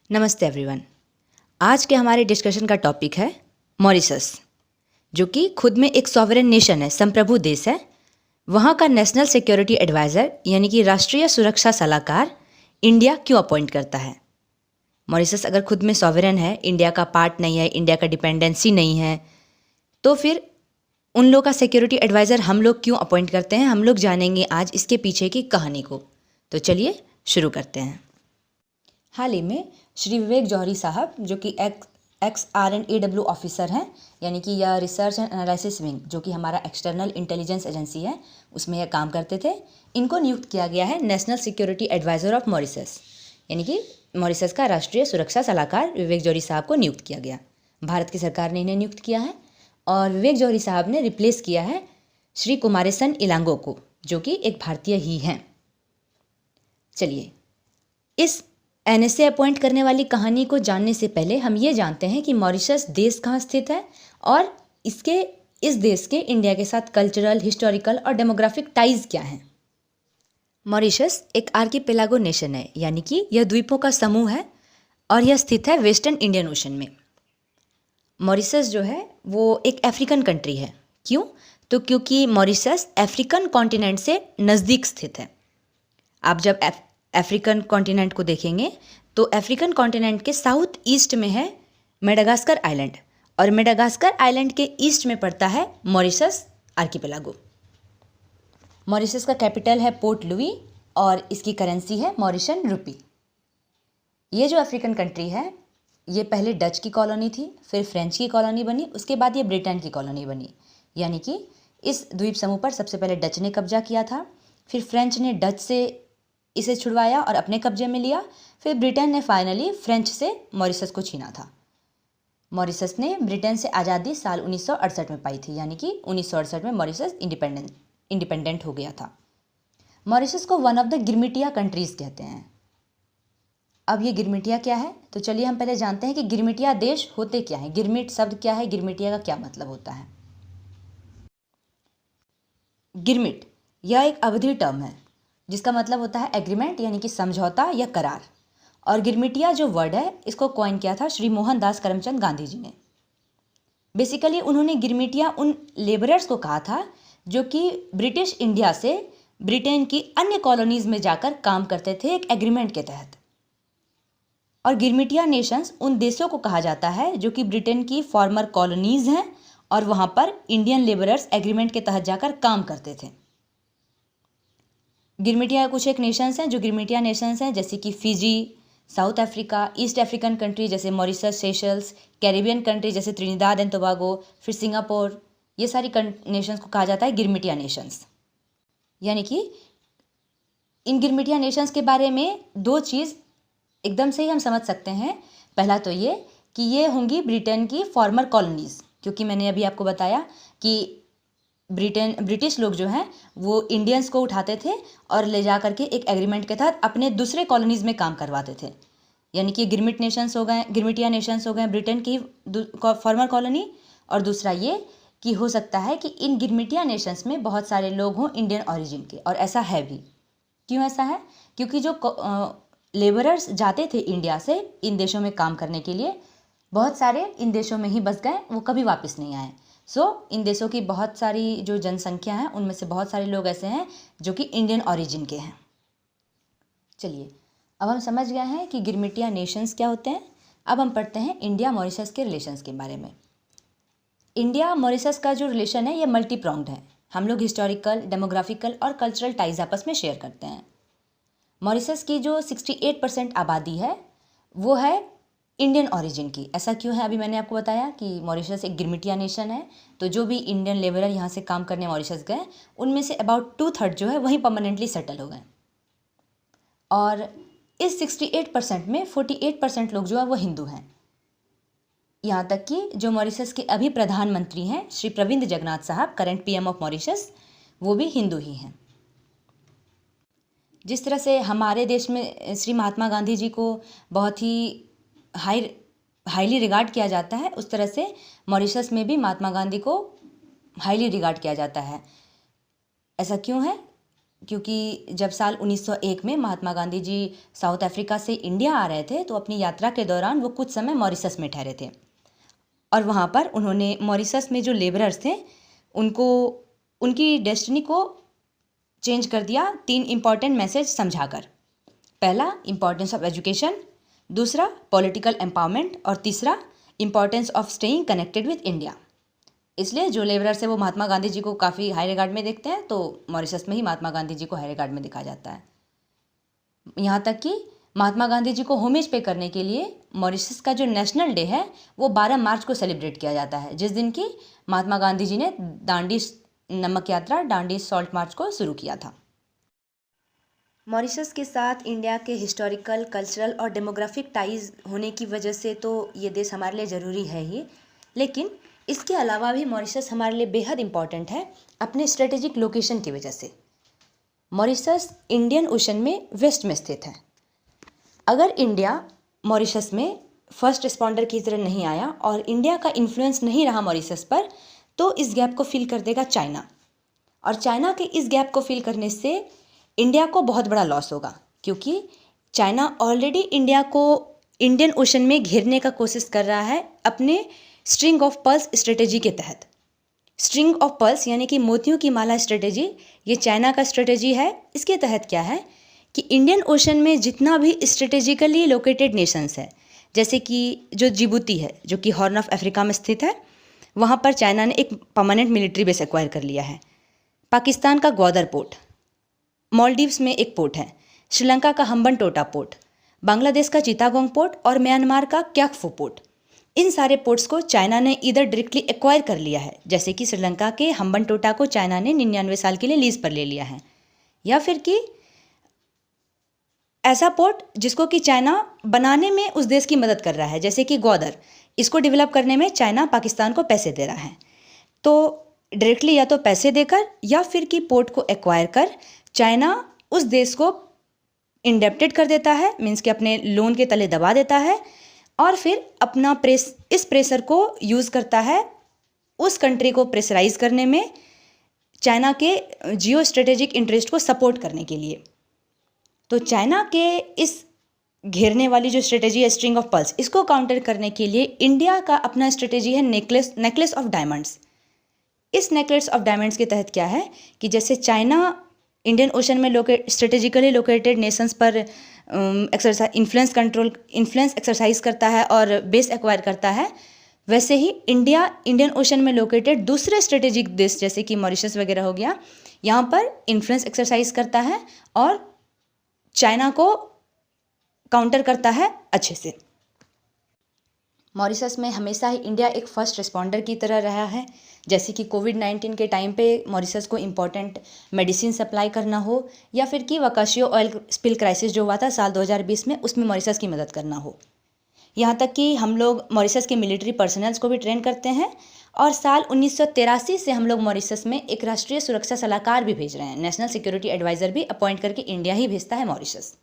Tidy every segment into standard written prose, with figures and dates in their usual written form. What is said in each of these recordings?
नमस्ते एवरीवन। आज के हमारे डिस्कशन का टॉपिक है मॉरिशस, जो कि खुद में एक सॉवरेन नेशन है, संप्रभु देश है। वहाँ का नेशनल सिक्योरिटी एडवाइज़र यानी कि राष्ट्रीय सुरक्षा सलाहकार इंडिया क्यों अपॉइंट करता है? मॉरिशस अगर खुद में सॉवरेन है, इंडिया का पार्ट नहीं है, इंडिया का डिपेंडेंसी नहीं है, तो फिर उन लोग का सिक्योरिटी एडवाइज़र हम लोग क्यों अपॉइंट करते हैं? हम लोग जानेंगे आज इसके पीछे की कहानी को। तो चलिए शुरू करते हैं। हाल ही में श्री विवेक जौहरी साहब, जो कि एक्स RNAW ऑफिसर हैं, यानी कि यह रिसर्च एंड एनालिसिस विंग, जो कि हमारा एक्सटर्नल इंटेलिजेंस एजेंसी है, उसमें यह काम करते थे। इनको नियुक्त किया गया है national security adviser of Mauritius, यानी कि मॉरिशस का राष्ट्रीय सुरक्षा सलाहकार विवेक जौहरी साहब को नियुक्त किया गया। भारत की सरकार ने इन्हें नियुक्त किया है और विवेक जौहरी साहब ने रिप्लेस किया है श्री कुमारेसन इलांगो को, जो कि एक भारतीय ही हैं। चलिए, इस NSA अपॉइंट करने वाली कहानी को जानने से पहले हम ये जानते हैं कि मॉरिशस देश कहाँ स्थित है और इस देश के इंडिया के साथ कल्चरल, हिस्टोरिकल और डेमोग्राफिक टाइज क्या हैं। मॉरिशस एक आर्किपेलागो नेशन है, यानी कि यह द्वीपों का समूह है और यह स्थित है वेस्टर्न इंडियन ओशन में। मॉरिशस जो है वो एक अफ्रीकन कंट्री है। क्यों? तो क्योंकि मॉरिशस अफ्रीकन कॉन्टिनेंट से नज़दीक स्थित है। आप जब अफ्रीकन कॉन्टिनेंट को देखेंगे तो अफ्रीकन कॉन्टिनेंट के साउथ ईस्ट में है मेडागास्कर आइलैंड और मेडागास्कर आइलैंड के ईस्ट में पड़ता है मॉरिशस आर्किपेलागो। मॉरिशस का कैपिटल है पोर्ट लुई और इसकी करेंसी है मॉरिशन रुपी। ये जो अफ्रीकन कंट्री है ये पहले डच की कॉलोनी थी, फिर फ्रेंच की कॉलोनी बनी, उसके बाद ये ब्रिटेन की कॉलोनी बनी। यानी कि इस द्वीप समूह पर सबसे पहले डच ने कब्जा किया था, फिर फ्रेंच ने डच से इसे छुड़वाया और अपने कब्जे में लिया, फिर ब्रिटेन ने फाइनली फ्रेंच से मॉरिशस को छीना था। मॉरिशस ने ब्रिटेन से आज़ादी साल 1968 में पाई थी, यानी कि 1968 में मॉरिशस इंडिपेंडेंट हो गया था। मॉरिशस को one of the Girmitiya countries कहते हैं। अब ये गिरमिटिया क्या है? तो चलिए हम पहले जानते हैं कि गिरमिटिया देश होते क्या हैं। गिरमिट शब्द क्या है, गिरमिटिया का क्या मतलब होता है? गिरमिट यह एक अवधि टर्म है जिसका मतलब होता है एग्रीमेंट, यानी कि समझौता या करार। और गिरमिटिया जो वर्ड है इसको कॉइन किया था श्री मोहनदास करमचंद गांधी जी ने। बेसिकली उन्होंने गिरमिटिया उन लेबरर्स को कहा था जो कि ब्रिटिश इंडिया से ब्रिटेन की अन्य कॉलोनीज़ में जाकर काम करते थे एक एग्रीमेंट के तहत। और गिरमिटिया नेशंस उन देशों को कहा जाता है जो कि ब्रिटेन की फॉर्मर कॉलोनीज़ हैं और वहाँ पर इंडियन लेबरर्स एग्रीमेंट के तहत जाकर काम करते थे। गिरमिटिया कुछ एक नेशंस हैं जो गिरमिटिया नेशंस हैं, जैसे कि Fiji, south Africa, east African country जैसे मॉरिशस, सेशल्स, कैरिबियन कंट्री जैसे त्रिनिदाद एंड टोबागो, फिर सिंगापुर। ये सारी नेशंस को कहा जाता है गिरमिटिया नेशंस। यानी कि इन गिरमिटिया नेशंस के बारे में दो चीज़ एकदम से ही हम समझ सकते हैं। पहला तो ये कि ये होंगी ब्रिटेन की फॉर्मर कॉलोनीज़, क्योंकि मैंने अभी आपको बताया कि ब्रिटिश लोग जो हैं वो इंडियंस को उठाते थे और ले जा करके एक एग्रीमेंट के तहत अपने दूसरे कॉलोनीज़ में काम करवाते थे। यानी कि गिरमिटिया नेशंस हो गए ब्रिटेन की फॉर्मर कॉलोनी। और दूसरा ये कि हो सकता है कि इन गिरमिटिया नेशंस में बहुत सारे लोग हों इंडियन ऑरिजिन के, और ऐसा है भी। क्यों ऐसा है? क्योंकि जो लेबरर्स जाते थे इंडिया से इन देशों में काम करने के लिए, बहुत सारे इन देशों में ही बस गए, वो कभी वापस नहीं आए। इन देशों की बहुत सारी जो जनसंख्या है उनमें से बहुत सारे लोग ऐसे हैं जो कि इंडियन ऑरिजिन के हैं। चलिए, अब हम समझ गए हैं कि गिरमिटिया नेशंस क्या होते हैं। अब हम पढ़ते हैं इंडिया मॉरिशस के रिलेशंस के बारे में। इंडिया मॉरिशस का जो रिलेशन है ये मल्टी प्रॉन्ग्ड है। हम लोग हिस्टोरिकल, डेमोग्राफिकल और कल्चरल टाइज आपस में शेयर करते हैं। मॉरिशस की जो 68% आबादी है वो है इंडियन ओरिजिन की। ऐसा क्यों है? अभी मैंने आपको बताया कि मॉरिशस एक गिरमिटिया नेशन है, तो जो भी इंडियन लेबरर यहाँ से काम करने मॉरिशस गए उनमें से अबाउट 2/3 जो है वहीं परमानेंटली सेटल हो गए। और इस 68% में 48% लोग जो है वो हिंदू हैं। यहाँ तक कि जो मॉरिशस के अभी प्रधानमंत्री हैं श्री प्रविंद जगन्नाथ साहब, करंट PM ऑफ मॉरिशस, वो भी हिंदू ही हैं। जिस तरह से हमारे देश में श्री महात्मा गांधी जी को बहुत ही हाईली रिगार्ड किया जाता है, उस तरह से मॉरिशस में भी महात्मा गांधी को हाईली रिगार्ड किया जाता है। ऐसा क्यों है? क्योंकि जब साल 1901 में महात्मा गांधी जी साउथ अफ्रीका से इंडिया आ रहे थे तो अपनी यात्रा के दौरान वो कुछ समय मॉरिशस में ठहरे थे और वहाँ पर उन्होंने मॉरिशस में जो लेबरर्स थे उनको उनकी डेस्टिनी को चेंज कर दिया 3 इम्पॉर्टेंट मैसेज समझाकर। पहला, इम्पॉर्टेंस ऑफ एजुकेशन, दूसरा पॉलिटिकल एम्पावरमेंट और तीसरा importance of staying connected with India. इसलिए जो लेबरर्स है वो महात्मा गांधी जी को काफ़ी हाई रिगार्ड में देखते हैं, तो मॉरिशस में ही महात्मा गांधी जी को हाई रिगार्ड में देखा जाता है। यहाँ तक कि महात्मा गांधी जी को होमेज पे करने के लिए मॉरिशस का जो नेशनल डे है वो 12 मार्च को सेलिब्रेट किया जाता है, जिस दिन की महात्मा गांधी जी ने दांडी नमक यात्रा, दांडी सॉल्ट मार्च को शुरू किया था। मॉरिशस के साथ इंडिया के हिस्टोरिकल, कल्चरल और डेमोग्राफिक टाइज होने की वजह से तो ये देश हमारे लिए ज़रूरी है ही, लेकिन इसके अलावा भी मॉरिशस हमारे लिए बेहद इम्पॉर्टेंट है अपने स्ट्रेटेजिक लोकेशन की वजह से। मॉरिशस इंडियन ओशन में वेस्ट में स्थित है। अगर इंडिया मॉरिशस में फर्स्ट रिस्पॉन्डर की तरह नहीं आया और इंडिया का इन्फ्लुएंस नहीं रहा मॉरिशस पर, तो इस गैप को फिल कर देगा चाइना, और चाइना के इस गैप को फिल करने से इंडिया को बहुत बड़ा लॉस होगा, क्योंकि चाइना ऑलरेडी इंडिया को इंडियन ओशन में घेरने का कोशिश कर रहा है अपने स्ट्रिंग ऑफ पर्ल्स स्ट्रेटेजी के तहत। स्ट्रिंग ऑफ पर्ल्स यानी कि मोतियों की माला स्ट्रेटेजी, ये चाइना का स्ट्रेटेजी है। इसके तहत क्या है कि इंडियन ओशन में जितना भी स्ट्रेटेजिकली लोकेटेड नेशंस है, जैसे कि जो जिबूती है जो कि हॉर्न ऑफ अफ्रीका में स्थित है, वहाँ पर चाइना ने एक परमानेंट मिलिट्री बेस एक्वायर कर लिया है। पाकिस्तान का ग्वादर पोर्ट, मालदीव्स में एक पोर्ट है, श्रीलंका का हम्बनटोटा पोर्ट, बांग्लादेश का चिटागोंग पोर्ट और म्यांमार का क्याकफो पोर्ट, इन सारे पोर्ट्स को चाइना ने इधर डायरेक्टली एक्वायर कर लिया है। जैसे कि श्रीलंका के हम्बनटोटा को चाइना ने 99 साल के लिए लीज पर ले लिया है, या फिर कि ऐसा पोर्ट जिसको कि चाइना बनाने में उस देश की मदद कर रहा है, जैसे कि ग्वादर, इसको डेवलप करने में चाइना पाकिस्तान को पैसे दे रहा है। तो डायरेक्टली या तो पैसे देकर या फिर कि पोर्ट को एक्वायर कर चाइना उस देश को इंडेप्टेड कर देता है, मीन्स कि अपने लोन के तले दबा देता है, और फिर अपना इस प्रेशर को यूज़ करता है उस कंट्री को प्रेशराइज करने में, चाइना के जियो स्ट्रेटेजिक इंटरेस्ट को सपोर्ट करने के लिए। तो चाइना के इस घेरने वाली जो स्ट्रेटेजी है स्ट्रिंग ऑफ पर्ल्स, इसको काउंटर करने के लिए इंडिया का अपना स्ट्रेटेजी है नेकलेस ऑफ डायमंड्स। इस नेकलेस ऑफ डायमंड्स के तहत क्या है कि जैसे चाइना इंडियन ओशन में स्ट्रेटेजिकली लोकेटेड नेशंस पर इन्फ्लुएंस एक्सरसाइज करता है और बेस एक्वायर करता है, वैसे ही इंडिया इंडियन ओशन में लोकेटेड दूसरे स्ट्रेटेजिक देश जैसे कि मॉरिशस वगैरह हो गया, यहाँ पर इन्फ्लुएंस एक्सरसाइज करता है और चाइना को काउंटर करता है अच्छे से। मॉरिशस में हमेशा ही इंडिया एक फर्स्ट रिस्पॉन्डर की तरह रहा है, जैसे कि कोविड-19 के टाइम पे मॉरिशस को इम्पॉर्टेंट मेडिसिन सप्लाई करना हो, या फिर कि वकाशियो ऑयल स्पिल क्राइसिस जो हुआ था साल 2020 में, उसमें मॉरिशस की मदद करना हो। यहाँ तक कि हम लोग मॉरिशस के मिलिट्री पर्सनल्स को भी ट्रेन करते हैं, और साल 1983 से हम लोग मॉरिशस में एक राष्ट्रीय सुरक्षा सलाहकार भी भेज रहे हैं, नेशनल सिक्योरिटी एडवाइज़र भी अपॉइंट करके इंडिया ही भेजता है मॉरिशस।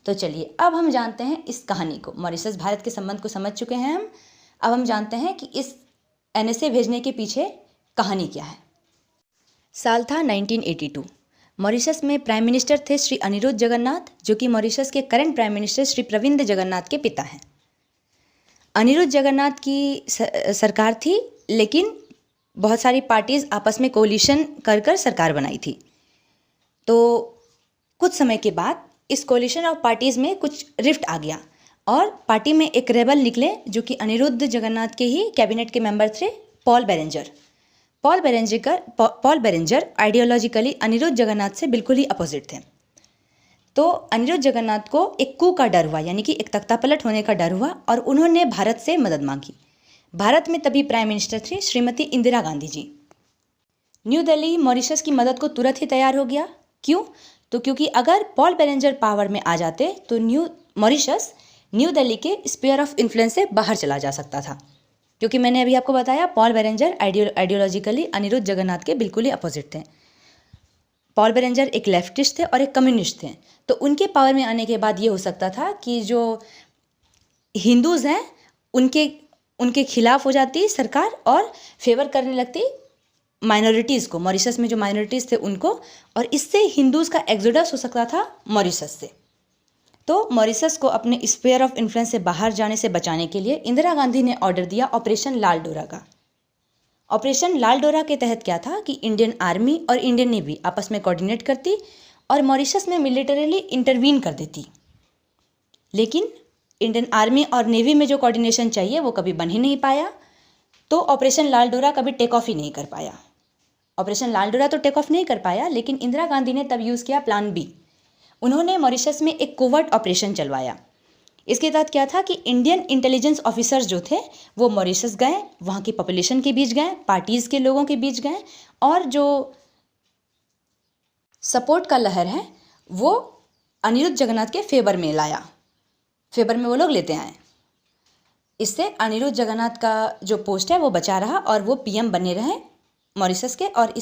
तो चलिए अब हम जानते हैं इस कहानी को, मॉरिशस भारत के संबंध को समझ चुके हैं हम, अब हम जानते हैं कि इस NSA भेजने के पीछे कहानी क्या है। साल था 1982। मॉरिशस में प्राइम मिनिस्टर थे श्री अनिरुद्ध जगन्नाथ, जो कि मॉरिशस के current prime minister Shri Pravind Jagannath के पिता हैं। अनिरुद्ध जगन्नाथ की सरकार थी, लेकिन बहुत सारी पार्टीज़ आपस में कोलिशन कर सरकार बनाई थी। तो कुछ समय के बाद इस कोलिशन ऑफ पार्टीज़ में कुछ रिफ्ट आ गया और पार्टी में एक रेबल निकले जो कि अनिरुद्ध जगन्नाथ के ही कैबिनेट के मेंबर थे, Paul Berenger. Paul Berenger ideologically Anerood Jugnauth से बिल्कुल ही अपोजिट थे। तो अनिरुद्ध जगन्नाथ को एक कू का डर हुआ, यानी कि एक तख्तापलट होने का डर हुआ, और उन्होंने भारत से मदद मांगी। भारत में तभी प्राइम मिनिस्टर थी श्रीमती इंदिरा गांधी जी। न्यू दिल्ली मॉरिशस की मदद को तुरंत ही तैयार हो गया। क्यों? तो क्योंकि अगर पॉल बेरेंजर पावर में आ जाते तो मॉरिशस न्यू दिल्ली के स्फीयर ऑफ इन्फ्लुएंस से बाहर चला जा सकता था, क्योंकि मैंने अभी आपको बताया Paul Berenger ideologically Anerood Jugnauth के बिल्कुल ही अपोजिट थे। पॉल बेरेंजर एक लेफ्टिस्ट थे और एक कम्युनिस्ट थे, तो उनके पावर में आने के बाद ये हो सकता था कि जो हिंदूज़ हैं उनके खिलाफ हो जाती सरकार और फेवर करने लगती माइनॉरिटीज़ को, मॉरिशस में जो माइनॉरिटीज़ थे उनको, और इससे हिंदूज़ का एक्सोडस हो सकता था मॉरिशस से। तो मॉरिशस को अपने स्फीयर ऑफ इन्फ्लुएंस से बाहर जाने से बचाने के लिए इंदिरा गांधी ने ऑर्डर दिया ऑपरेशन लाल डोरा का। ऑपरेशन लाल डोरा के तहत क्या था कि इंडियन आर्मी और इंडियन नेवी आपस में कोऑर्डिनेट करती और मॉरिशस में मिलिटरीली इंटरवीन कर देती। लेकिन इंडियन आर्मी और नेवी में जो कोऑर्डिनेशन चाहिए वो कभी बन ही नहीं पाया, तो ऑपरेशन लाल डोरा कभी टेक ऑफ ही नहीं कर पाया। ऑपरेशन लाल डोरा तो टेक ऑफ नहीं कर पाया, लेकिन इंदिरा गांधी ने तब यूज़ किया प्लान बी। उन्होंने मॉरिशस में एक कोवर्ट ऑपरेशन चलवाया। इसके तहत क्या था कि इंडियन इंटेलिजेंस ऑफिसर्स जो थे वो मॉरिशस गए, वहाँ की पॉपुलेशन के बीच गए, पार्टीज़ के लोगों के बीच गए, और जो सपोर्ट का लहर है वो अनिरुद्ध जगन्नाथ के फेवर में लाया, फेवर में वो लोग लेते आए। इससे अनिरुद्ध जगन्नाथ का जो पोस्ट है वो बचा रहा और वो पीएम बने रहे मॉरिशस के। और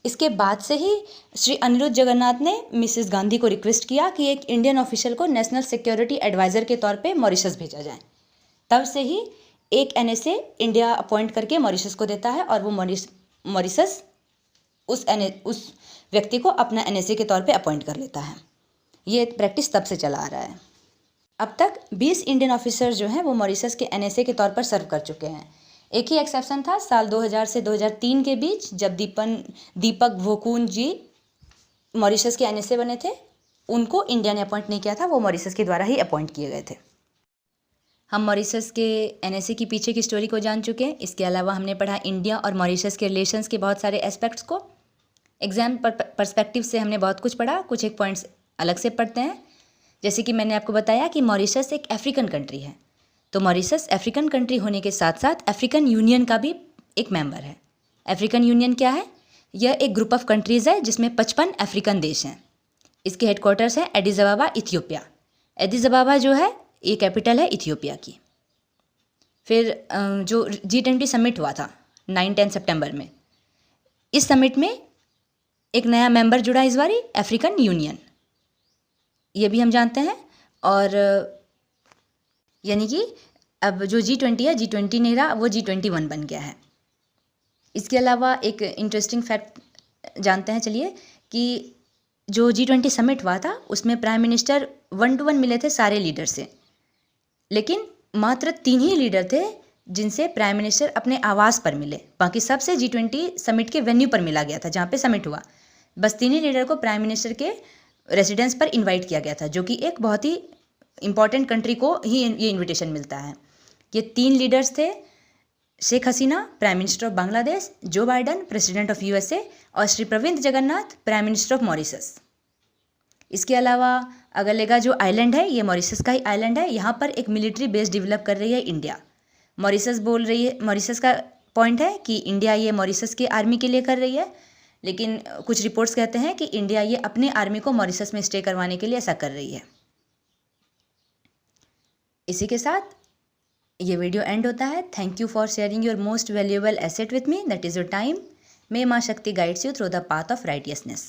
इसके बाद से ही श्री अनिरुद्ध जगन्नाथ ने मिसेस गांधी को रिक्वेस्ट किया कि एक इंडियन ऑफिशियल को नेशनल सिक्योरिटी एडवाइज़र के तौर पे मॉरिशस भेजा जाए। तब से ही एक एनएसए इंडिया अपॉइंट करके मॉरिशस को देता है और वो मॉरिशस उस व्यक्ति को अपना एनएसए के तौर पे अपॉइंट कर लेता है। ये प्रैक्टिस तब से चला आ रहा है। अब तक 20 इंडियन ऑफिसर जो हैं वो मॉरिशस के एनएसए के तौर पर सर्व कर चुके हैं। एक ही एक्सेप्शन था साल 2000 से 2003 के बीच, जब दीपक वोकून जी मॉरिशस के एनएसए बने थे। उनको इंडिया ने अपॉइंट नहीं किया था, वो मॉरिशस के द्वारा ही अपॉइंट किए गए थे। हम मॉरिशस के एनएसए की पीछे की स्टोरी को जान चुके हैं। इसके अलावा हमने पढ़ा इंडिया और मॉरिशस के रिलेशंस के बहुत सारे एस्पेक्ट्स को। एग्जाम पर्सपेक्टिव से हमने बहुत कुछ पढ़ा, कुछ एक पॉइंट्स अलग से पढ़ते हैं। जैसे कि मैंने आपको बताया कि मॉरिशस एक अफ्रीकन कंट्री है, तो मॉरिशस अफ्रीकन कंट्री होने के साथ साथ अफ्रीकन यूनियन का भी एक मेंबर है। अफ्रीकन यूनियन क्या है? यह एक ग्रुप ऑफ कंट्रीज़ है जिसमें 55 अफ्रीकन देश हैं। इसके हेडक्वार्टर्स हैं एडिस अबाबा, इथियोपिया। एडिस अबाबा जो है ये कैपिटल है इथियोपिया की। फिर जो G20 समिट हुआ था 9-10 सितंबर में, इस समिट में एक नया मेंबर जुड़ा इस बारी, अफ्रीकन यूनियन, ये भी हम जानते हैं। और यानी कि अब जो G20 है, G20 नहीं रहा, वो G21 बन गया है। इसके अलावा एक इंटरेस्टिंग फैक्ट जानते हैं चलिए, कि जो G20 समिट हुआ था उसमें प्राइम मिनिस्टर 1-to-1 मिले थे सारे लीडर से, लेकिन मात्र 3 ही लीडर थे जिनसे प्राइम मिनिस्टर अपने आवास पर मिले। बाकी सबसे G20 समिट के वेन्यू पर मिला गया था जहाँ पे समिट हुआ। बस 3 ही लीडर को प्राइम मिनिस्टर के रेसिडेंस पर इनवाइट किया गया था, जो कि एक बहुत ही इंपॉर्टेंट कंट्री को ही ये इनविटेशन मिलता है। ये 3 लीडर्स थे, Sheikh Hasina prime minister of Bangladesh, जो बाइडन प्रेसिडेंट ऑफ यूएसए, और Shri Pravind Jagannath prime minister of Mauritius. इसके अलावा अगलेगा जो आइलैंड है ये मॉरिशस का ही आइलैंड है। यहाँ पर एक मिलिट्री बेस डेवलप कर रही है इंडिया। मॉरिशस का पॉइंट है कि इंडिया ये मॉरिशस की आर्मी के लिए कर रही है, लेकिन कुछ रिपोर्ट्स कहते हैं कि इंडिया ये अपने आर्मी को मॉरिशस में स्टे करवाने के लिए ऐसा कर रही है। इसी के साथ ये वीडियो एंड होता है। Thank you for sharing your most valuable asset with me, that is your time. May माँ Shakti guides you through the path of righteousness.